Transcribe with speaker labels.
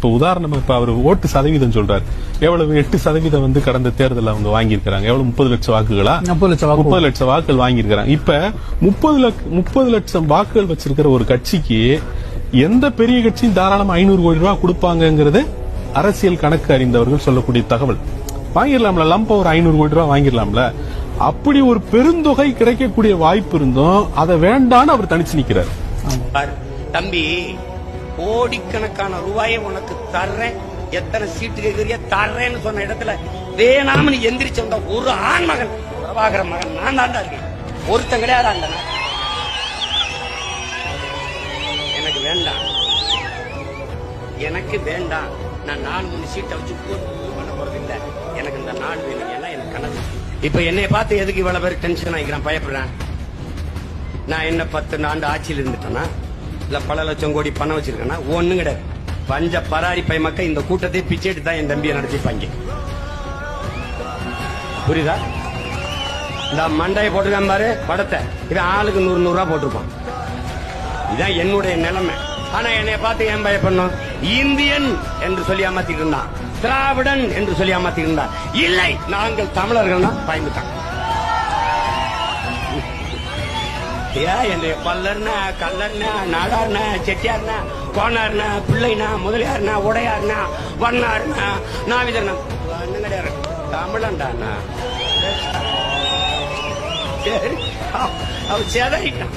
Speaker 1: இப்ப உதாரணமா இப்ப அவர் ஓட்டு சதவீதம் சொல்றாரு. எவ்வளவு 8% வந்து கடந்த தேர்தல் அவங்க வாங்கியிருக்காங்க. எவ்வளவு 30 லட்சம் வாக்குகளா? 30 லட்சம் வாக்குகள் வாங்கியிருக்காங்க. இப்ப 30 லட்சம் வாக்குகள் வச்சிருக்கிற ஒரு கட்சிக்கு எந்த பெரிய கட்சியும் தாராளமா 500 கோடி ரூபாய் கொடுப்பாங்கிறது அரசியல் கணக்கு அறிந்தவர்கள் சொல்லக்கூடிய தகவல். வாங்கிடலாம்ல, லம்பா ஒரு 500 கோடி ரூபாய் வாங்கிடலாம்ல. அப்படி ஒரு பெருந்தொகை கிடைக்கக்கூடிய வாய்ப்பு இருந்தும் அதை வேண்டான்னு அவர் தனிச்சு நிக்கிறார்.
Speaker 2: தம்பி, கோடிக்கணக்கான ரூபாயை உனக்கு தர்றேன், எத்தனை சீட்டு கேட்கறிய தர்றேன்னு சொன்ன இடத்துல வேணாம நீ எந்திரிச்சு வந்த ஒரு ஆண் மகன், பிரபாகர மகன் நான் தாண்டா இருக்கேன். ஒருத்தன் கிடையாது அந்த எனக்கு வேண்டாம், எனக்கு வேண்டாம். நான் 4-3 சீட்டை வச்சு பண்ண போறது இல்ல. எனக்கு இந்த நாடு வேணும், எல்லாம் எனக்கு கனவு. இப்ப என்னை பார்த்து எதுக்கு இவ்வளவு பேர் டென்ஷன் ஆகிக்கிறான், பயப்படுறேன்? நான் என்ன 10 ஆண்டு ஆட்சியில் இருந்துட்டேன்னா, இல்ல பல லட்சம் கோடி பணம் வச்சிருக்கேன்னா ஒண்ணும் கிடையாது. பஞ்ச பராரி பை மக்கள் இந்த கூட்டத்தை பிச்சைட்டு தான் என் தம்பியை நடத்திப்பாங்க. புரியுதா? இந்த மண்டையை போட்டிருக்கான் பாரு படத்தை, இவன் ஆளுக்கு 100 ரூபா போட்டிருப்பான். இதான் என்னுடைய நிலைமை. ஆனா என்னை பார்த்து ஏன் பயப்படணும்? இந்தியன் என்று சொல்லி அமர்த்திட்டு இருந்தான், திராவிடன் என்று சொல்லி அமர்த்திட்டு இருந்தான். இல்லை, நாங்கள் தமிழர்கள் தான் பயந்துட்டான். என்னுடைய பல்லர்னா, கல்லர்னா, நாடார்னா, செட்டியார்னா, கோனார்னா, பிள்ளைனா, முதலியார்னா, உடையார்னா, வண்ணார்னா, நாவிதர்னா, கிடையாது, தமிழன்டாண்ணா. அவன் சேதாயிட்டான்.